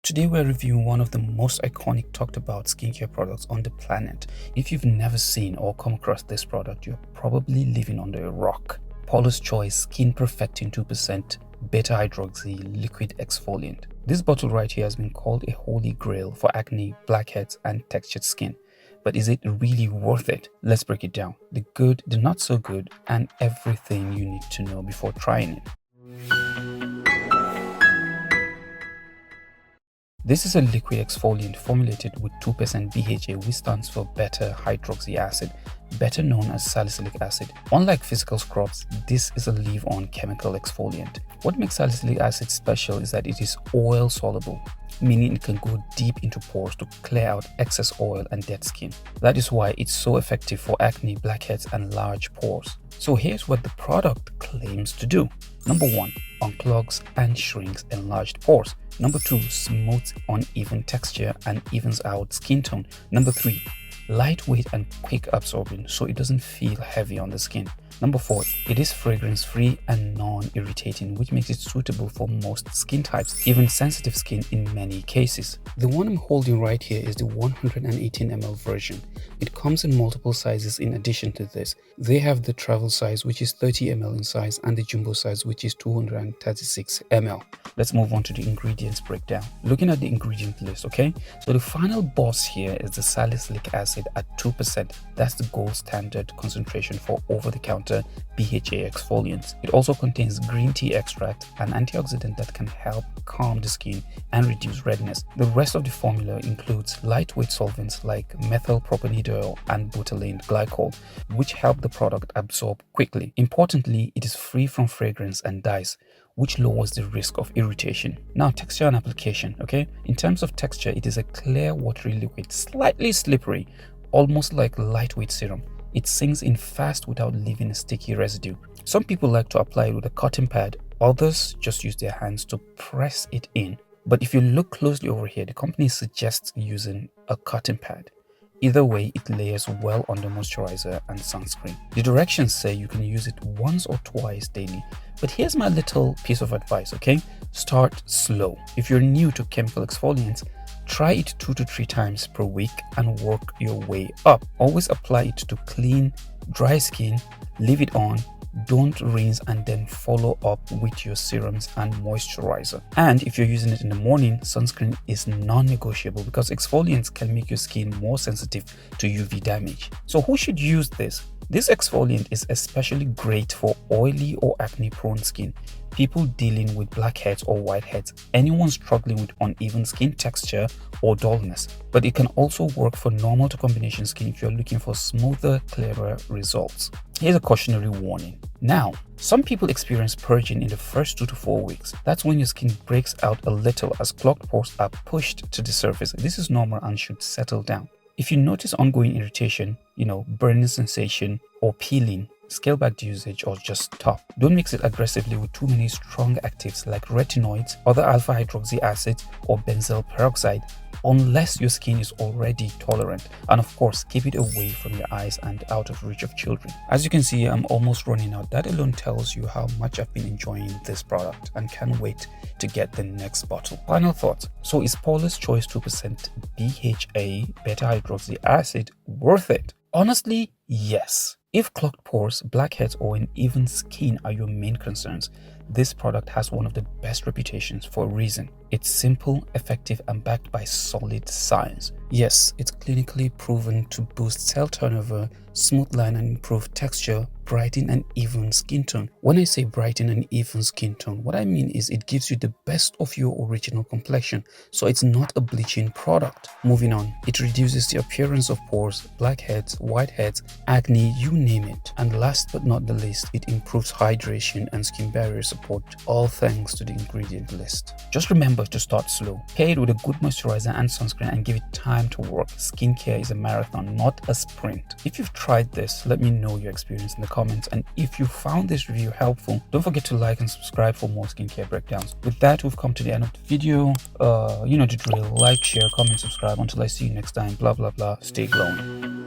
Today we're reviewing one of the most iconic talked about skincare products on the planet. If you've never seen or come across this product, you're probably living under a rock. Paula's Choice Skin Perfecting 2% Beta Hydroxy Liquid Exfoliant. This bottle right here has been called a holy grail for acne, blackheads and textured skin. But is it really worth it? Let's break it down. The good, the not so good, and everything you need to know before trying it. This is a liquid exfoliant formulated with 2% BHA, which stands for beta hydroxy acid, better known as salicylic acid. Unlike physical scrubs, this is a leave-on chemical exfoliant. What makes salicylic acid special is that it is oil soluble, meaning it can go deep into pores to clear out excess oil and dead skin. That is why it's so effective for acne, blackheads and large pores. So here's what the product claims to do. Number 1, unclogs and shrinks enlarged pores. Number 2, smooths uneven texture and evens out skin tone. Number 3, lightweight and quick absorbing, so it doesn't feel heavy on the skin. Number 4, it is fragrance free and non-irritating, which makes it suitable for most skin types, even sensitive skin in many cases. The one I'm holding right here is the 118 ml version. It comes in multiple sizes. In addition to this, they have the travel size, which is 30 ml in size, and the jumbo size, which is 236 ml. Let's move on to the ingredients breakdown. Looking at the ingredient list, okay? So the final boss here is the salicylic acid at 2%. That's the gold standard concentration for over-the-counter BHA exfoliants. It also contains green tea extract, an antioxidant that can help calm the skin and reduce redness. The rest of the formula includes lightweight solvents like methylpropanoidol and butylene glycol, which help the product absorb quickly. Importantly, it is free from fragrance and dyes, which lowers the risk of irritation. Now, texture and application, okay? In terms of texture, it is a clear, watery liquid, slightly slippery, almost like lightweight serum. It sinks in fast without leaving a sticky residue. Some people like to apply it with a cotton pad, others just use their hands to press it in. But if you look closely over here, the company suggests using a cotton pad. Either way, it layers well on the moisturizer and sunscreen. The directions say you can use it once or twice daily. But here's my little piece of advice, okay? Start slow. If you're new to chemical exfoliants, try it 2 to 3 times per week and work your way up. Always apply it to clean, dry skin, leave it on, don't rinse, and then follow up with your serums and moisturizer. And if you're using it in the morning, sunscreen is non-negotiable because exfoliants can make your skin more sensitive to UV damage. So who should use this? This exfoliant is especially great for oily or acne-prone skin, people dealing with blackheads or whiteheads, anyone struggling with uneven skin texture or dullness. But it can also work for normal to combination skin if you're looking for smoother, clearer results. Here's a cautionary warning. Now, some people experience purging in the first 2 to 4 weeks. That's when your skin breaks out a little as clogged pores are pushed to the surface. This is normal and should settle down. If you notice ongoing irritation, burning sensation or peeling, scale back the usage or just stop. Don't mix it aggressively with too many strong actives like retinoids, other alpha hydroxy acids or benzyl peroxide unless your skin is already tolerant. And of course, keep it away from your eyes and out of reach of children. As you can see, I'm almost running out. That alone tells you how much I've been enjoying this product and can't wait to get the next bottle. Final thoughts. So is Paula's Choice 2% BHA beta hydroxy acid worth it? Honestly, yes. If clogged pores, blackheads or uneven skin are your main concerns, this product has one of the best reputations for a reason. It's simple, effective and backed by solid science. Yes, it's clinically proven to boost cell turnover, smooth line and improve texture, brighten and even skin tone. When I say brighten and even skin tone, what I mean is it gives you the best of your original complexion, so it's not a bleaching product. Moving on, it reduces the appearance of pores, blackheads, whiteheads, acne, you name it. And last but not the least, it improves hydration and skin barrier support, all thanks to the ingredient list. Just remember to start slow. Pair it with a good moisturizer and sunscreen and give it time to work. Skincare is a marathon, not a sprint. If you've tried this, let me know your experience in the comments. And if you found this review helpful, don't forget to like and subscribe for more skincare breakdowns. With that, we've come to the end of the video. You know the drill. Like, share, comment, subscribe. Until I see you next time. Blah, blah, blah. Stay glowing.